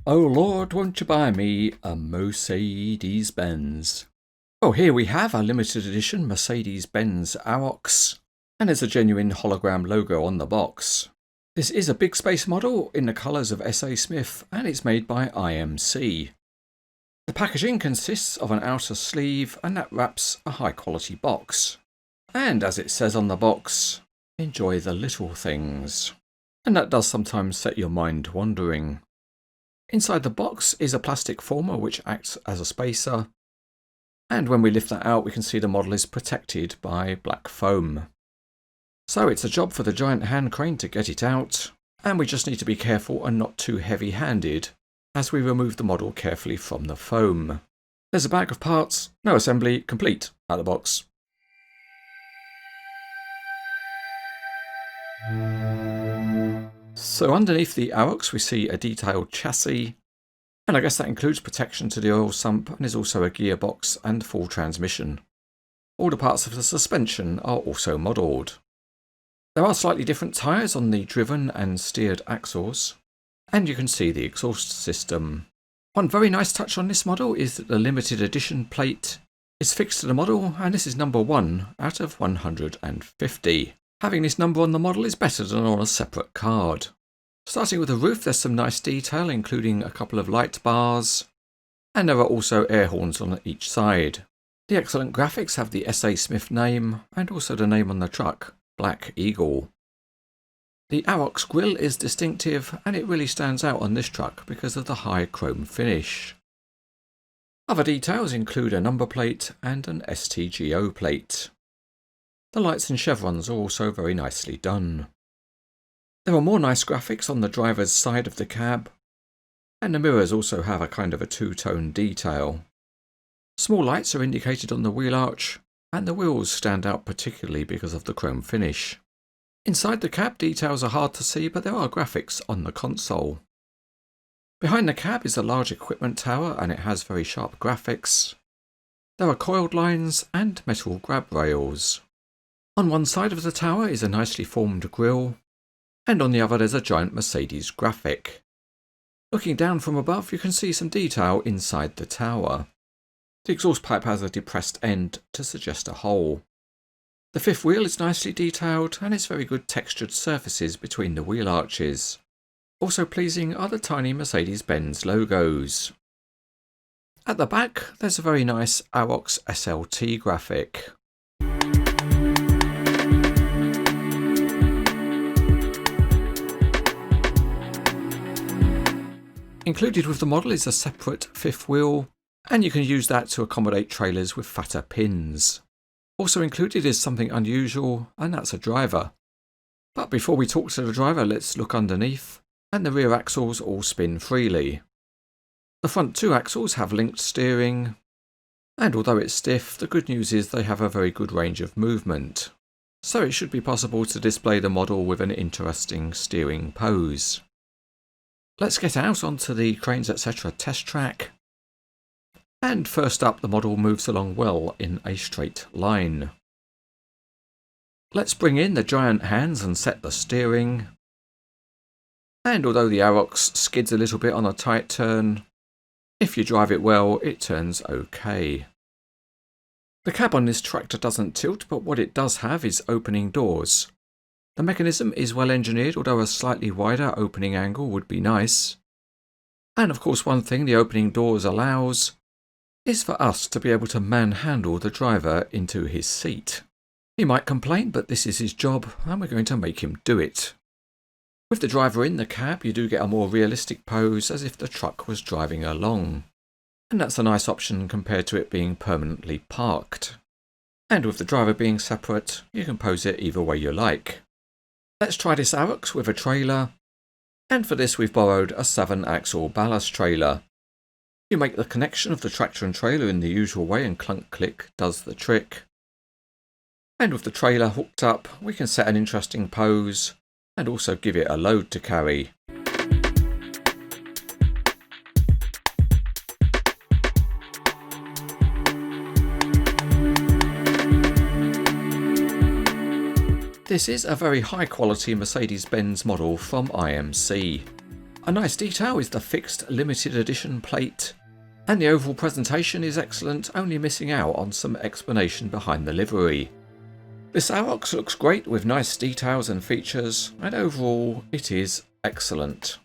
Oh Lord, won't you buy me a Mercedes-Benz? Oh, here we have a limited edition Mercedes-Benz Arocs, and there's a genuine hologram logo on the box. This is a BigSpace model in the colours of S.A. Smith, and it's made by IMC. The packaging consists of an outer sleeve, and that wraps a high-quality box. And as it says on the box, enjoy the little things. And that does sometimes set your mind wandering. Inside the box is a plastic former which acts as a spacer, and when we lift that out we can see the model is protected by black foam. So it's a job for the giant hand crane to get it out, and we just need to be careful and not too heavy-handed as we remove the model carefully from the foam. There's a bag of parts, no assembly, complete, out of the box. So underneath the Arocs we see a detailed chassis, and I guess that includes protection to the oil sump, and is also a gearbox and full transmission. All the parts of the suspension are also modelled. There are slightly different tyres on the driven and steered axles, and you can see the exhaust system. One very nice touch on this model is that the limited edition plate is fixed to the model, and this is number 1 out of 150. Having this number on the model is better than on a separate card. Starting with the roof, there's some nice detail, including a couple of light bars, and there are also air horns on each side. The excellent graphics have the S.A. Smith name, and also the name on the truck, Black Eagle. The Arocs grille is distinctive, and it really stands out on this truck because of the high chrome finish. Other details include a number plate and an STGO plate. The lights and chevrons are also very nicely done. There are more nice graphics on the driver's side of the cab, and the mirrors also have a kind of a two-tone detail. Small lights are indicated on the wheel arch, and the wheels stand out particularly because of the chrome finish. Inside the cab, details are hard to see, but there are graphics on the console. Behind the cab is a large equipment tower, and it has very sharp graphics. There are coiled lines and metal grab rails. On one side of the tower is a nicely formed grille, and on the other there's a giant Mercedes graphic. Looking down from above you can see some detail inside the tower. The exhaust pipe has a depressed end to suggest a hole. The fifth wheel is nicely detailed, and it's very good textured surfaces between the wheel arches. Also pleasing are the tiny Mercedes-Benz logos. At the back there's a very nice Arocs SLT graphic. Included with the model is a separate fifth wheel, and you can use that to accommodate trailers with fatter pins. Also included is something unusual, and that's a driver. But before we talk to the driver, let's look underneath, and the rear axles all spin freely. The front two axles have linked steering, and although it's stiff, the good news is they have a very good range of movement. So it should be possible to display the model with an interesting steering pose. Let's get out onto the Cranes etc. test track. And first up, the model moves along well in a straight line. Let's bring in the giant hands and set the steering. And although the Arocs skids a little bit on a tight turn, if you drive it well, it turns okay. The cab on this tractor doesn't tilt, but what it does have is opening doors. The mechanism is well engineered, although a slightly wider opening angle would be nice. And of course one thing the opening doors allows is for us to be able to manhandle the driver into his seat. He might complain, but this is his job, and we're going to make him do it. With the driver in the cab, you do get a more realistic pose as if the truck was driving along. And that's a nice option compared to it being permanently parked. And with the driver being separate, you can pose it either way you like. Let's try this Arocs with a trailer, and for this we've borrowed a 7-axle ballast trailer. You make the connection of the tractor and trailer in the usual way and clunk click does the trick. And with the trailer hooked up, we can set an interesting pose and also give it a load to carry. This is a very high quality Mercedes-Benz model from IMC. A nice detail is the fixed limited edition plate, and the overall presentation is excellent, only missing out on some explanation behind the livery. This Arocs looks great with nice details and features, and overall it is excellent.